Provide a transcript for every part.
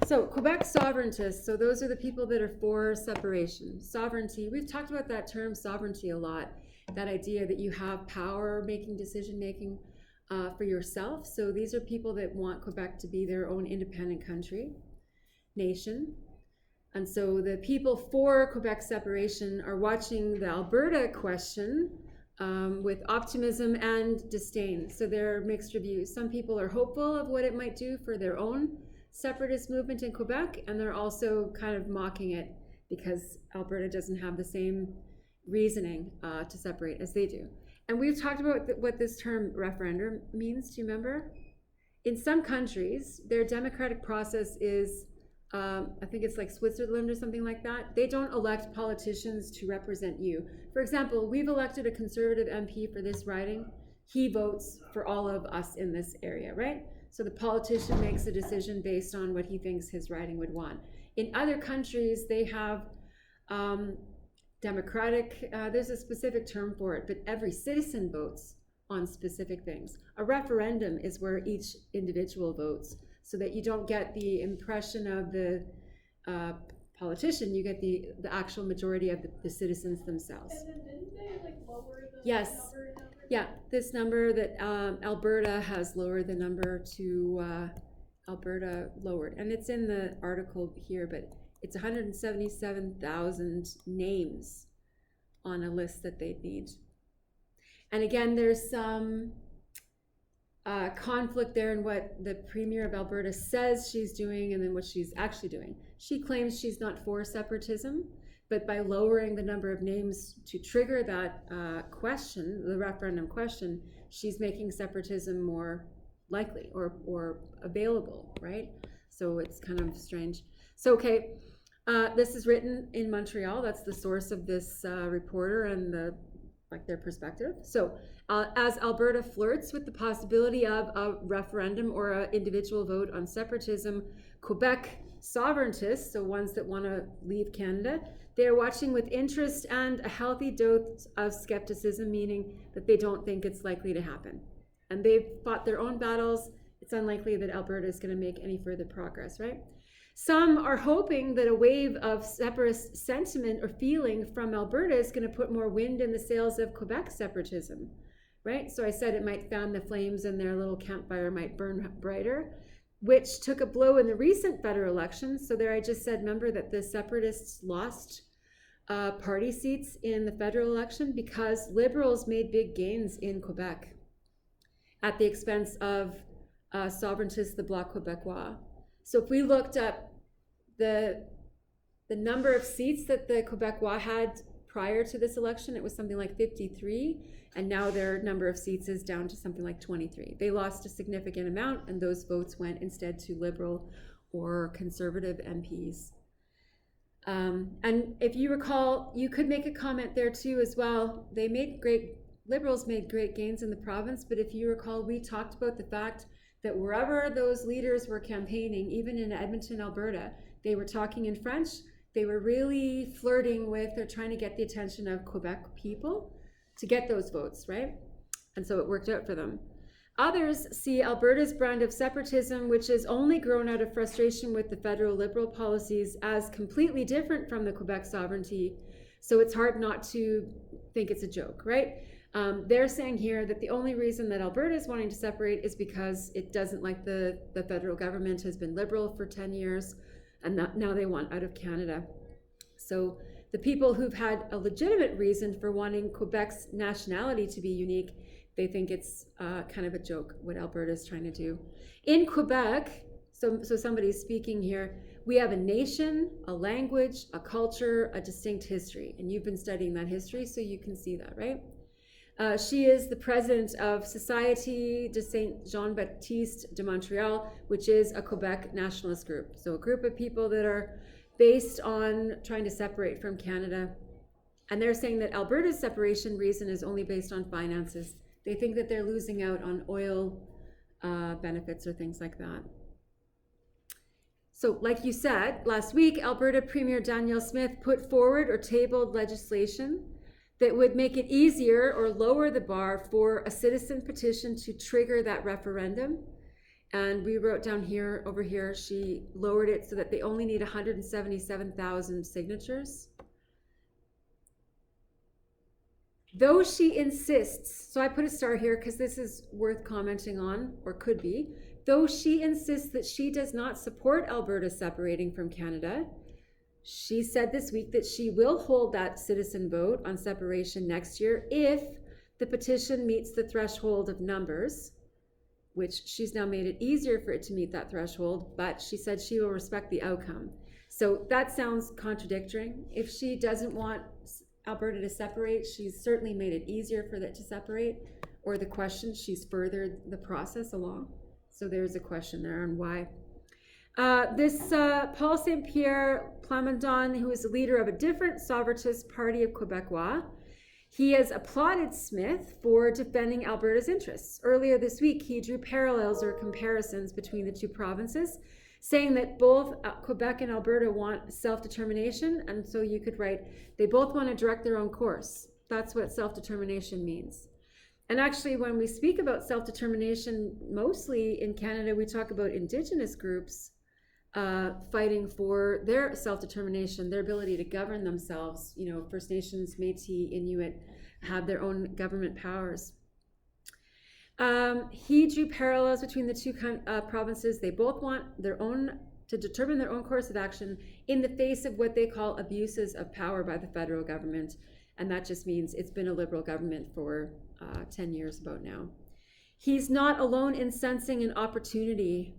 So Quebec sovereigntists, so those are the people that are for separation. Sovereignty, we've talked about that term sovereignty a lot, that idea that you have power making, decision making for yourself. So these are people that want Quebec to be their own independent country, nation. And so the people for Quebec separation are watching the Alberta question with optimism and disdain. So they're mixed reviews. Some people are hopeful of what it might do for their own separatist movement in Quebec, and they're also kind of mocking it because Alberta doesn't have the same reasoning to separate as they do. And we've talked about what this term referendum means. Do you remember? In some countries, their democratic process is, I think it's like Switzerland or something like that. They don't elect politicians to represent you. For example, we've elected a Conservative MP for this riding. He votes for all of us in this area, right? So the politician makes a decision based on what he thinks his riding would want. In other countries, they have democratic, there's a specific term for it, but every citizen votes on specific things. A referendum is where each individual votes, so that you don't get the impression of the politician, you get the actual majority of the citizens themselves. And then didn't they like lower the yes. number? Yeah, this number that Alberta has lowered the number to Alberta lowered. And it's in the article here, but it's 177,000 names on a list that they need. And again, there's some conflict there in what the Premier of Alberta says she's doing and then what she's actually doing. She claims she's not for separatism, but by lowering the number of names to trigger that question, the referendum question, she's making separatism more likely or available, right? So it's kind of strange. So, okay, this is written in Montreal. That's the source of this reporter and their perspective. So as Alberta flirts with the possibility of a referendum or an individual vote on separatism, Quebec sovereigntists, so ones that want to leave Canada, they're watching with interest and a healthy dose of skepticism, meaning that they don't think it's likely to happen. And they've fought their own battles. It's unlikely that Alberta is going to make any further progress, right? Some are hoping that a wave of separatist sentiment or feeling from Alberta is going to put more wind in the sails of Quebec separatism, right? So I said it might fan the flames and their little campfire might burn brighter, which took a blow in the recent federal elections. So there I just said, remember that the separatists lost party seats in the federal election because Liberals made big gains in Quebec at the expense of sovereigntists, the Bloc Québécois. So if we looked up the number of seats that the Québécois had prior to this election, it was something like 53, and now their number of seats is down to something like 23. They lost a significant amount, and those votes went instead to Liberal or Conservative MPs. And if you recall, you could make a comment there too as well. Liberals made great gains in the province, but if you recall, we talked about the fact that wherever those leaders were campaigning, even in Edmonton, Alberta, they were talking in French. They were really flirting with or trying to get the attention of Quebec people to get those votes, right? And so it worked out for them. Others see Alberta's brand of separatism, which has only grown out of frustration with the federal Liberal policies, as completely different from the Quebec sovereignty. So it's hard not to think it's a joke, right? They're saying here that the only reason that Alberta is wanting to separate is because it doesn't like the federal government has been Liberal for 10 years, and now they want out of Canada. So the people who've had a legitimate reason for wanting Quebec's nationality to be unique, they think it's kind of a joke what Alberta is trying to do. In Quebec, so somebody's speaking here, we have a nation, a language, a culture, a distinct history. And you've been studying that history, so you can see that, right? She is the president of Société de Saint-Jean-Baptiste de Montréal, which is a Quebec nationalist group. So a group of people that are based on trying to separate from Canada. And they're saying that Alberta's separation reason is only based on finances. They think that they're losing out on oil benefits or things like that. So like you said, last week, Alberta Premier Danielle Smith put forward or tabled legislation that would make it easier or lower the bar for a citizen petition to trigger that referendum. And we wrote down here, over here, she lowered it so that they only need 177,000 signatures. Though she insists, so I put a star here because this is worth commenting on, or could be, though she insists that she does not support Alberta separating from Canada, she said this week that she will hold that citizen vote on separation next year if the petition meets the threshold of numbers, which she's now made it easier for it to meet that threshold, but she said she will respect the outcome. So that sounds contradictory. If she doesn't want Alberta to separate, she's certainly made it easier for it to separate, or the question, she's furthered the process along. So there's a question there on why. This Paul St. Pierre Plamondon, who is the leader of a different sovereigntist party of Quebecois, he has applauded Smith for defending Alberta's interests. Earlier this week, he drew parallels or comparisons between the two provinces, saying that both Quebec and Alberta want self-determination, and so you could write, they both want to direct their own course. That's what self-determination means. And actually, when we speak about self-determination, mostly in Canada, we talk about Indigenous groups fighting for their self-determination, their ability to govern themselves. You know, First Nations, Métis, Inuit have their own government powers. He drew parallels between the two provinces. They both want their own, to determine their own course of action in the face of what they call abuses of power by the federal government. And that just means it's been a Liberal government for 10 years about now. He's not alone in sensing an opportunity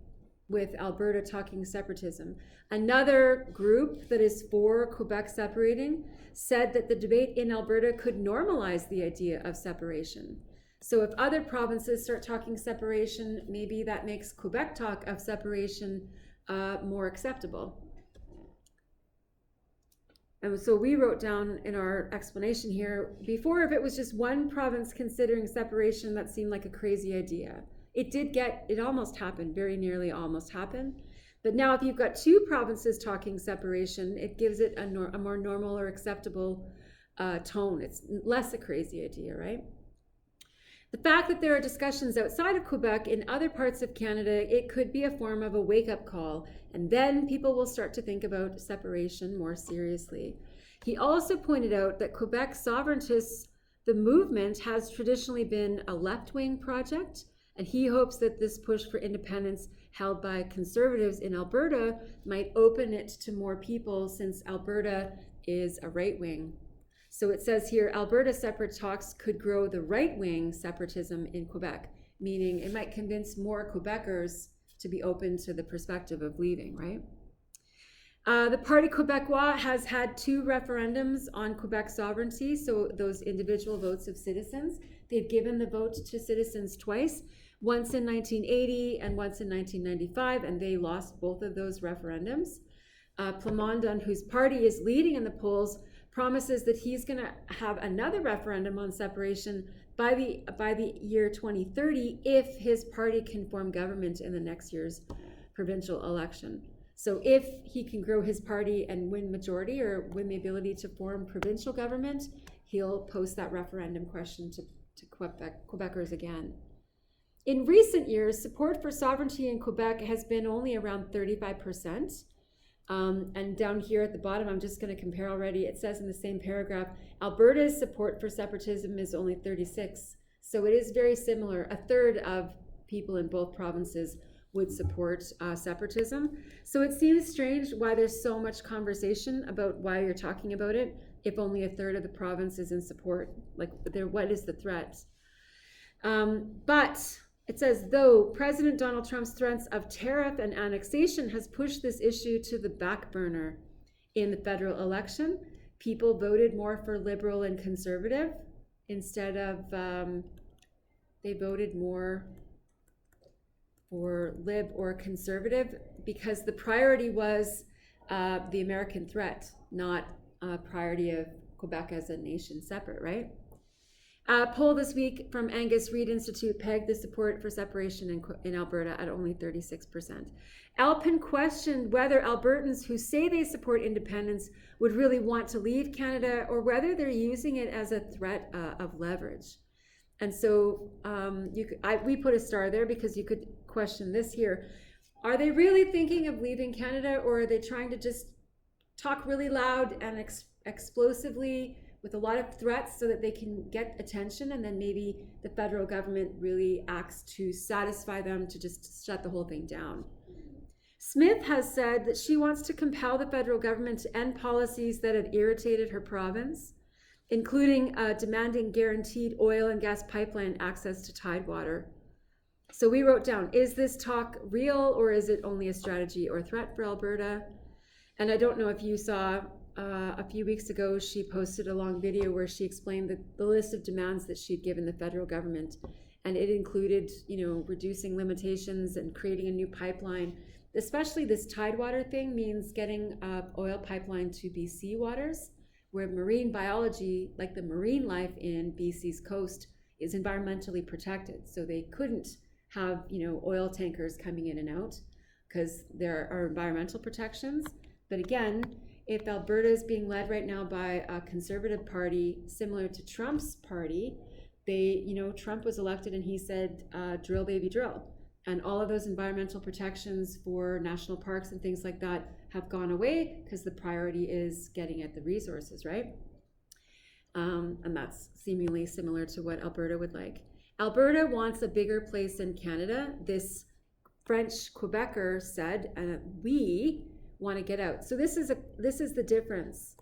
with Alberta talking separatism. Another group that is for Quebec separating said that the debate in Alberta could normalize the idea of separation. So if other provinces start talking separation, maybe that makes Quebec talk of separation more acceptable. And so we wrote down in our explanation here, before, if it was just one province considering separation, that seemed like a crazy idea. It almost happened, very nearly almost happened. But now if you've got two provinces talking separation, it gives it a more normal or acceptable tone. It's less a crazy idea, right? The fact that there are discussions outside of Quebec in other parts of Canada, it could be a form of a wake-up call, and then people will start to think about separation more seriously. He also pointed out that Quebec sovereigntists, the movement, has traditionally been a left-wing project, and he hopes that this push for independence held by conservatives in Alberta might open it to more people, since Alberta is a right-wing. So it says here, Alberta separate talks could grow the right-wing separatism in Quebec, meaning it might convince more Quebecers to be open to the perspective of leaving, right? The Parti Québécois has had 2 referendums on Quebec sovereignty, so those individual votes of citizens. They've given the vote to citizens twice, once in 1980 and once in 1995, and they lost both of those referendums. Plamondon, whose party is leading in the polls, promises that he's going to have another referendum on separation by the year 2030 if his party can form government in the next year's provincial election. So if he can grow his party and win majority or win the ability to form provincial government, he'll post that referendum question to Quebecers again. In recent years, support for sovereignty in Quebec has been only around 35%. And down here at the bottom, I'm just going to compare already. It says in the same paragraph, Alberta's support for separatism is only 36%. So it is very similar. A third of people in both provinces would support separatism. So it seems strange why there's so much conversation about why you're talking about it if only a third of the province is in support. Like, what is the threat? But it says, though President Donald Trump's threats of tariff and annexation has pushed this issue to the back burner in the federal election, people voted more for liberal and conservative instead of, they voted more for lib or conservative because the priority was the American threat, not priority of Quebec as a nation separate, right? A poll this week from Angus Reid Institute pegged the support for separation in Alberta at only 36%. Alpin questioned whether Albertans who say they support independence would really want to leave Canada or whether they're using it as a threat of leverage. And so we put a star there because you could question this here. Are they really thinking of leaving Canada, or are they trying to just talk really loud and explosively with a lot of threats so that they can get attention, and then maybe the federal government really acts to satisfy them to just shut the whole thing down? Smith has said that she wants to compel the federal government to end policies that have irritated her province, including demanding guaranteed oil and gas pipeline access to tidewater. So we wrote down, is this talk real, or is it only a strategy or threat for Alberta? And I don't know if you saw, a few weeks ago, she posted a long video where she explained the list of demands that she'd given the federal government. And it included, reducing limitations and creating a new pipeline. Especially this tidewater thing means getting an oil pipeline to BC waters, where marine biology, like the marine life in BC's coast, is environmentally protected. So they couldn't have, oil tankers coming in and out because there are environmental protections. But again, if Alberta is being led right now by a conservative party similar to Trump's party, Trump was elected and he said, drill, baby, drill. And all of those environmental protections for national parks and things like that have gone away because the priority is getting at the resources, right? And that's seemingly similar to what Alberta would like. Alberta wants a bigger place in Canada. This French Quebecer said, we want to get out. So this is the difference,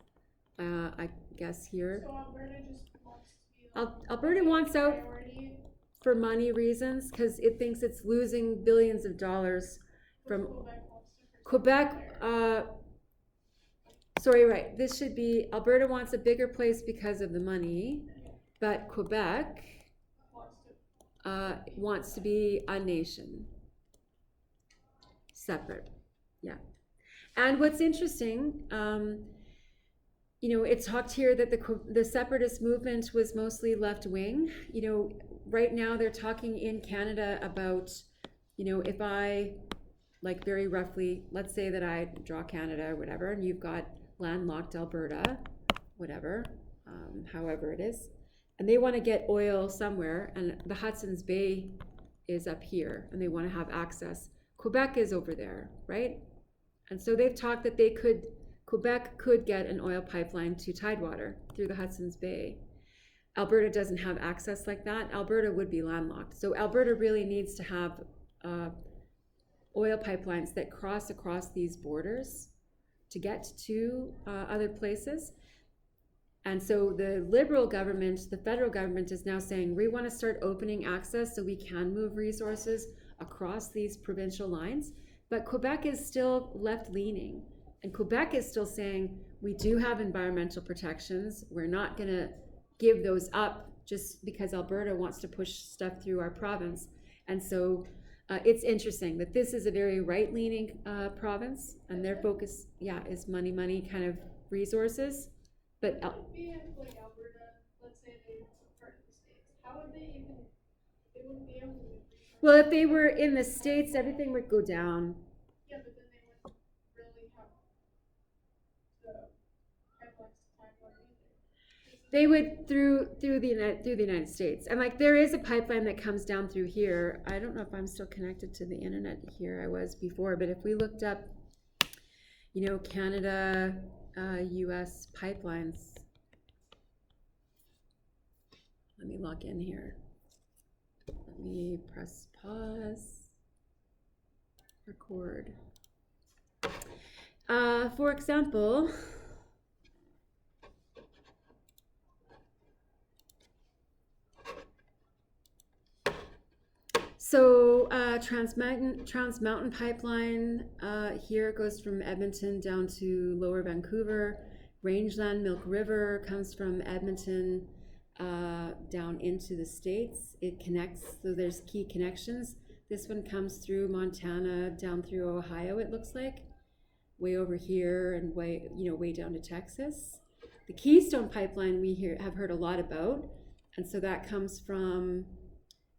I guess, here. So Alberta just wants to be Alberta wants out priority. For money reasons, because it thinks it's losing billions of dollars from Quebec. This should be Alberta wants a bigger place because of the money, but Quebec wants to be a nation, separate. Yeah. And what's interesting, it talked here that the separatist movement was mostly left wing. Right now they're talking in Canada about, if I, like very roughly, let's say that I draw Canada or whatever, and you've got landlocked Alberta, whatever, however it is, and they want to get oil somewhere, and the Hudson's Bay is up here, and they want to have access. Quebec is over there, right? And so they've talked that Quebec could get an oil pipeline to Tidewater through the Hudson's Bay. Alberta doesn't have access like that. Alberta would be landlocked. So Alberta really needs to have oil pipelines that cross across these borders to get to other places. And so the Liberal government, the federal government, is now saying, we want to start opening access so we can move resources across these provincial lines. But Quebec is still left-leaning. And Quebec is still saying, we do have environmental protections. We're not going to give those up just because Alberta wants to push stuff through our province. And so it's interesting that this is a very right-leaning province, and their focus, is money kind of resources. But Be like Alberta, let's say they were part of the States. How would they even? They wouldn't be able to. Well, if they were in the States, everything would go down. Yeah, but then they wouldn't really have the pipelines to Tidewater either. They would through the United States, and like there is a pipeline that comes down through here. I don't know if I'm still connected to the internet here. I was before, but if we looked up, Canada, U.S. pipelines. Let me log in here. Let me press pause. Record. For example, so Trans Mountain Pipeline here goes from Edmonton down to Lower Vancouver. Rangeland Milk River comes from Edmonton down into the States. It connects, so there's key connections. This one comes through Montana down through Ohio, it looks like, way over here and way down to Texas. The Keystone Pipeline we have heard a lot about, and so that comes from,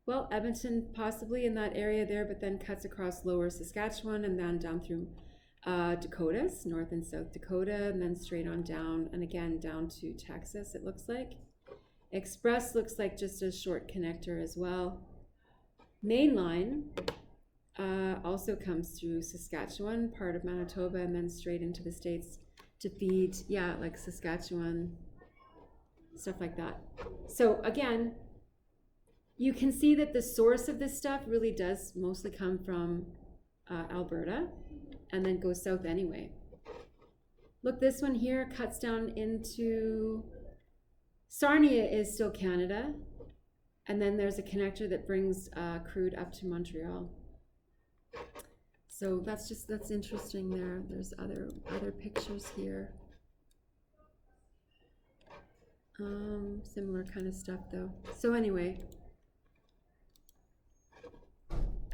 well, Edmonton possibly in that area there, but then cuts across Lower Saskatchewan and then down through Dakotas, North and South Dakota, and then straight on down, and again down to Texas, it looks like. Express looks like just a short connector as well. Mainline also comes through Saskatchewan, part of Manitoba, and then straight into the States to feed, like Saskatchewan, stuff like that. So again, you can see that the source of this stuff really does mostly come from Alberta and then goes south anyway. Look, this one here cuts down into Sarnia is still Canada, and then there's a connector that brings crude up to Montreal. So that's interesting there. There's other pictures here. Similar kind of stuff though. So anyway,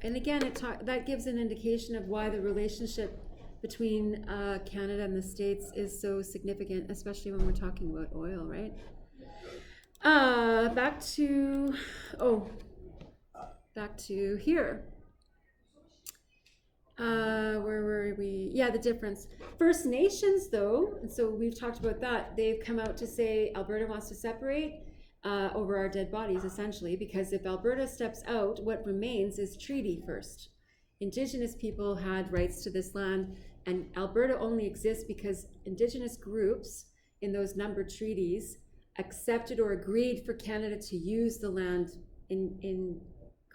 and again, that gives an indication of why the relationship between Canada and the States is so significant, especially when we're talking about oil, right? Back to here. Where were we? Yeah, the difference. First Nations, though, and so we've talked about that. They've come out to say Alberta wants to separate over our dead bodies, essentially, because if Alberta steps out, what remains is treaty first. Indigenous people had rights to this land, and Alberta only exists because Indigenous groups in those numbered treaties accepted or agreed for Canada to use the land in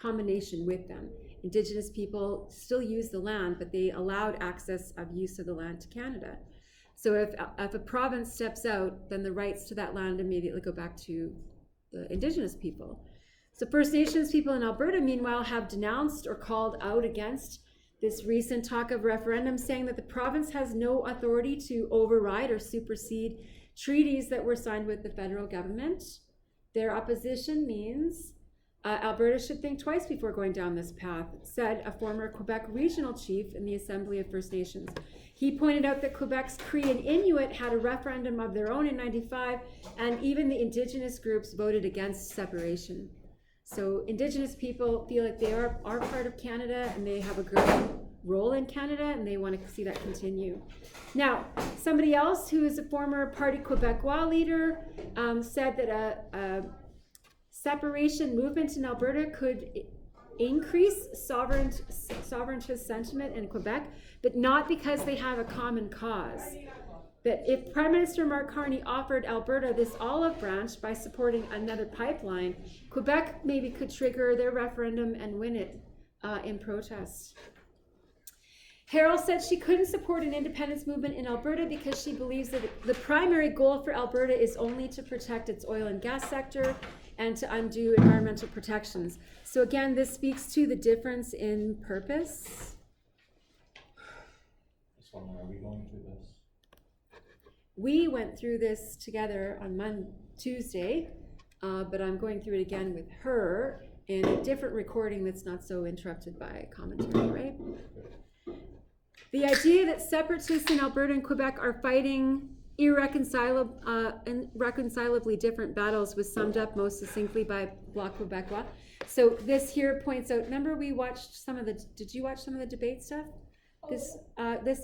combination with them. Indigenous people still use the land, but they allowed access of use of the land to Canada. So if a province steps out, then the rights to that land immediately go back to the Indigenous people. So First Nations people in Alberta, meanwhile, have denounced or called out against this recent talk of referendum, saying that the province has no authority to override or supersede treaties that were signed with the federal government. Their opposition means Alberta should think twice before going down this path, said a former Quebec regional chief in the Assembly of First Nations. He pointed out that Quebec's Cree and Inuit had a referendum of their own in '95, and even the Indigenous groups voted against separation. So Indigenous people feel like they are part of Canada, and they have a growing role in Canada, and they want to see that continue. Now, somebody else who is a former Parti Québécois leader said that a separation movement in Alberta could increase sovereigntist sentiment in Quebec, but not because they have a common cause. That if Prime Minister Mark Carney offered Alberta this olive branch by supporting another pipeline, Quebec maybe could trigger their referendum and win it in protest. Harrell said she couldn't support an independence movement in Alberta because she believes that the primary goal for Alberta is only to protect its oil and gas sector and to undo environmental protections. So again, this speaks to the difference in purpose. So are we going through this? We went through this together on Tuesday, but I'm going through it again with her in a different recording that's not so interrupted by commentary, right? The idea that separatists in Alberta and Quebec are fighting irreconcilably different battles was summed up most succinctly by Bloc Québécois. So this here points out, remember we watched did you watch some of the debate stuff? This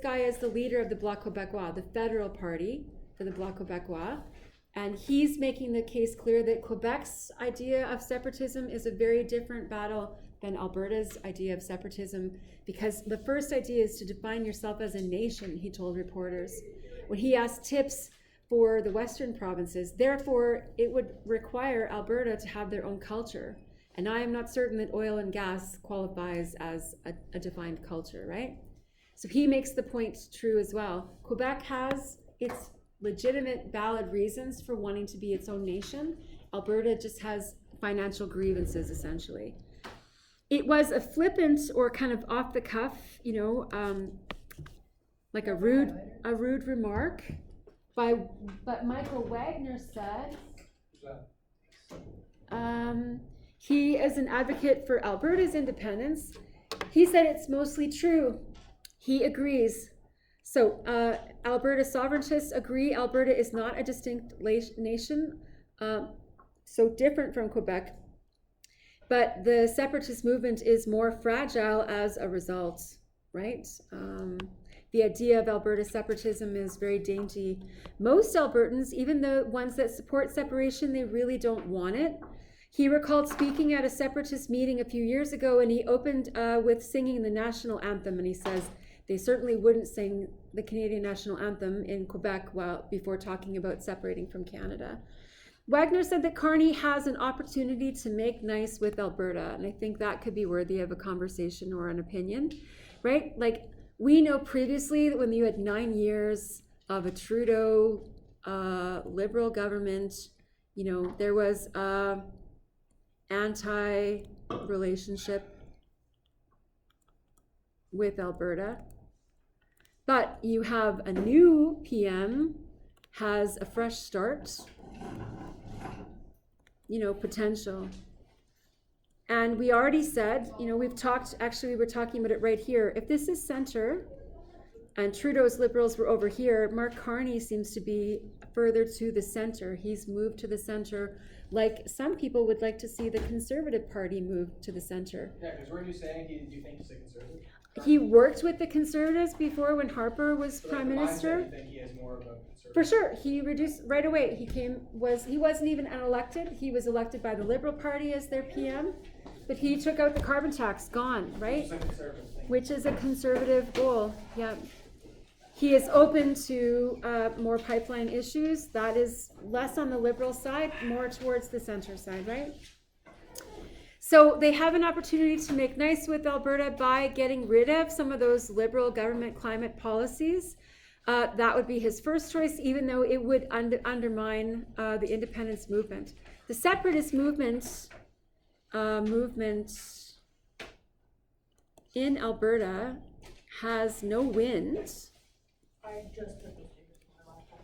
guy is the leader of the Bloc Québécois, the federal party for the Bloc Québécois, and he's making the case clear that Quebec's idea of separatism is a very different battle than Alberta's idea of separatism, because the first idea is to define yourself as a nation, he told reporters. When he asked tips for the Western provinces, therefore it would require Alberta to have their own culture. And I am not certain that oil and gas qualifies as a defined culture, right? So he makes the point true as well. Quebec has its legitimate, valid reasons for wanting to be its own nation. Alberta just has financial grievances, essentially. It was a flippant or kind of off the cuff, like a rude remark but Michael Wagner said he is an advocate for Alberta's independence. He said it's mostly true. He agrees. So Alberta sovereigntists agree Alberta is not a distinct nation, so different from Quebec. But the separatist movement is more fragile as a result, right? The idea of Alberta separatism is very dainty. Most Albertans, even the ones that support separation, they really don't want it. He recalled speaking at a separatist meeting a few years ago, and he opened with singing the national anthem, and he says they certainly wouldn't sing the Canadian national anthem in Quebec before talking about separating from Canada. Wagner said that Carney has an opportunity to make nice with Alberta, and I think that could be worthy of a conversation or an opinion, right? Like, we know previously that when you had 9 years of a Trudeau Liberal government, you know, there was anti-relationship with Alberta. But you have a new PM, has a fresh start, you know, potential. And we already said, you know, we've talked, actually we were talking about it right here. If this is center and Trudeau's Liberals were over here, Mark Carney seems to be further to the center. He's moved to the center like some people would like to see the Conservative Party move to the center. Yeah, because weren't you saying do you think he's a conservative? He worked with the Conservatives before when Harper was Prime Minister. You think he has more of a conservative? For sure, he reduced right away. He wasn't even unelected. He was elected by the Liberal Party as their PM, but he took out the carbon tax. Gone, right? Which is a conservative thing. Which is a conservative goal. Yeah. He is open to more pipeline issues. That is less on the Liberal side, more towards the center side, right? So they have an opportunity to make nice with Alberta by getting rid of some of those Liberal government climate policies. That would be his first choice, even though it would undermine the independence movement. The separatist movement in Alberta has no wind.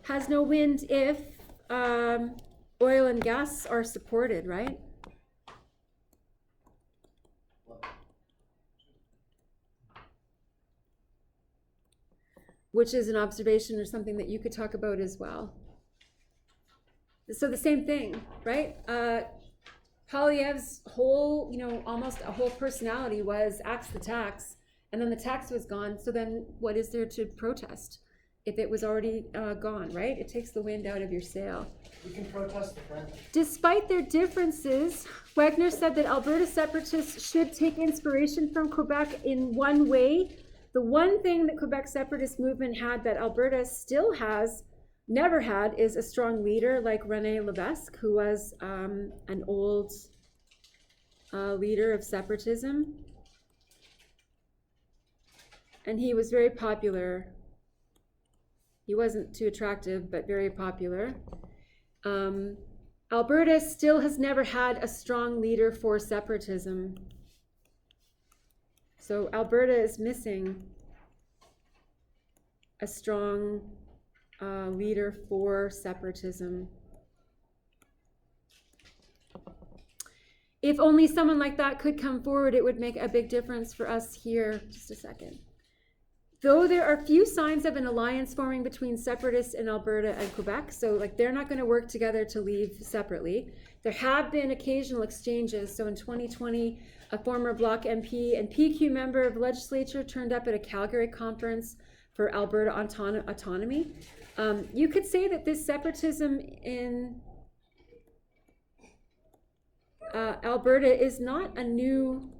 Has no wind if oil and gas are supported, right? Which is an observation or something that you could talk about as well. So the same thing, right? Poilievre's whole, you know, almost a whole personality was axe the tax, and then the tax was gone. So then what is there to protest if it was already gone, right? It takes the wind out of your sail. We can protest the French. Despite their differences, Wagner said that Alberta separatists should take inspiration from Quebec in one way. The one thing that Quebec separatist movement had that Alberta still has, never had, is a strong leader like René Lévesque, who was an old leader of separatism. And he was very popular. He wasn't too attractive, but very popular. Alberta still has never had a strong leader for separatism. So Alberta is missing a strong leader for separatism. If only someone like that could come forward, it would make a big difference for us here. Just a second. Though there are few signs of an alliance forming between separatists in Alberta and Quebec, so like they're not going to work together to leave separately. There have been occasional exchanges. So in 2020, a former Bloc MP and PQ member of the legislature turned up at a Calgary conference for Alberta autonomy. You could say that this separatism in Alberta is not a new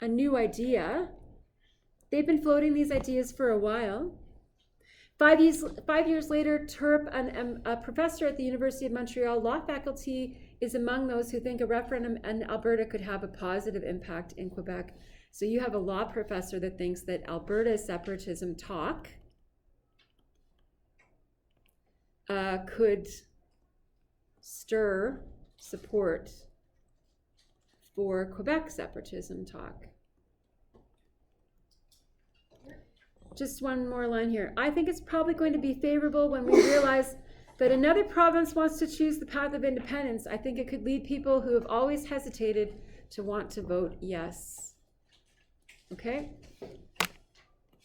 idea. They've been floating these ideas for a while. 5 years later, Turp, a professor at the University of Montreal law faculty, is among those who think a referendum in Alberta could have a positive impact in Quebec. So you have a law professor that thinks that Alberta separatism talk could stir support for Quebec separatism talk. Just one more line here. I think it's probably going to be favorable when we realize that another province wants to choose the path of independence. I think it could lead people who have always hesitated to want to vote yes. Okay?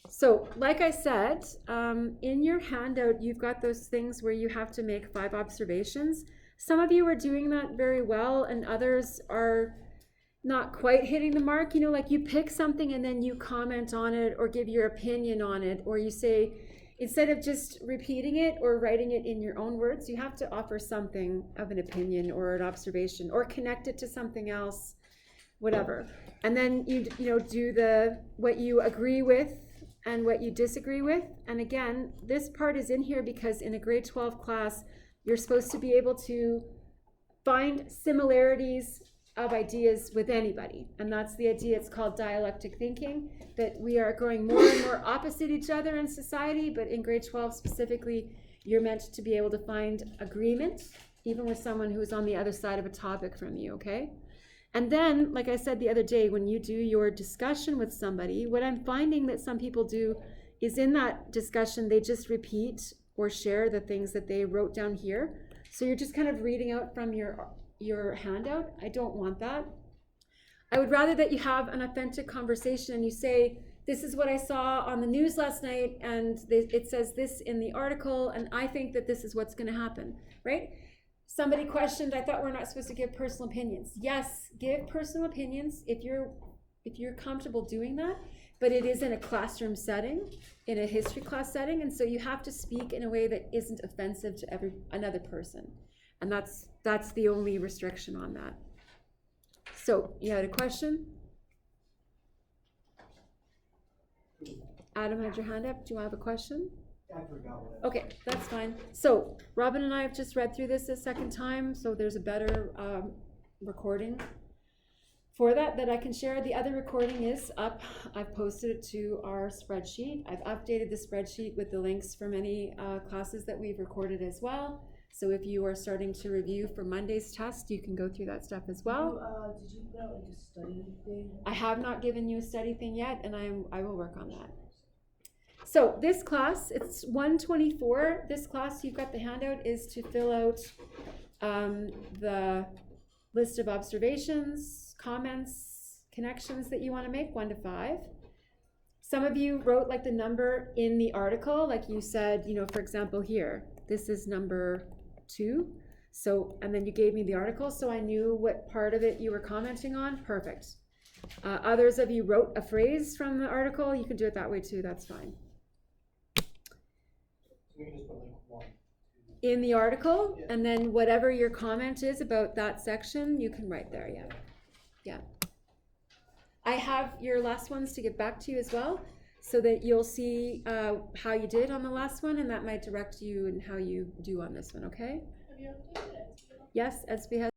So, like I said, in your handout, you've got those things where you have to make 5 observations. Some of you are doing that very well, and others are not quite hitting the mark. You know, like you pick something and then you comment on it or give your opinion on it, or you say, instead of just repeating it or writing it in your own words, you have to offer something of an opinion or an observation or connect it to something else, whatever. And then you do what you agree with and what you disagree with. And again, this part is in here because in a grade 12 class, you're supposed to be able to find similarities of ideas with anybody. And that's the idea. It's called dialectic thinking, that we are growing more and more opposite each other in society, but in grade 12 specifically, you're meant to be able to find agreement, even with someone who's on the other side of a topic from you, okay? And then, like I said the other day, when you do your discussion with somebody, what I'm finding that some people do is in that discussion, they just repeat or share the things that they wrote down here. So you're just kind of reading out from your handout. I don't want that. I would rather that you have an authentic conversation and you say, this is what I saw on the news last night, and it says this in the article, and I think that this is what's going to happen, right? Somebody questioned, I thought we're not supposed to give personal opinions. Yes, give personal opinions if you're comfortable doing that, but it is in a classroom setting, in a history class setting, and so you have to speak in a way that isn't offensive to another person. And that's the only restriction on that. So, you had a question? Adam had your hand up. Do you have a question? I forgot what Okay, that's fine. So, Robin and I have just read through this a second time, so there's a better recording for that I can share. The other recording is up. I've posted it to our spreadsheet. I've updated the spreadsheet with the links for many classes that we've recorded as well. So if you are starting to review for Monday's test, you can go through that stuff as well. Did you put out like a study thing? I have not given you a study thing yet, and I will work on that. So this class, it's 124. This class, you've got the handout, is to fill out the list of observations, comments, connections that you want to make, 1 to 5. Some of you wrote like the number in the article, like you said, for example here, this is number 2. So, and then you gave me the article, so I knew what part of it you were commenting on. Perfect. Others of you wrote a phrase from the article. You can do it that way too, that's fine. We can just put like 1. In the article, Yeah. and then whatever your comment is about that section, you can write there, yeah. I have your last ones to get back to you as well, so that you'll see how you did on the last one, and that might direct you in how you do on this one, okay? Have you updated it? Yes, SB has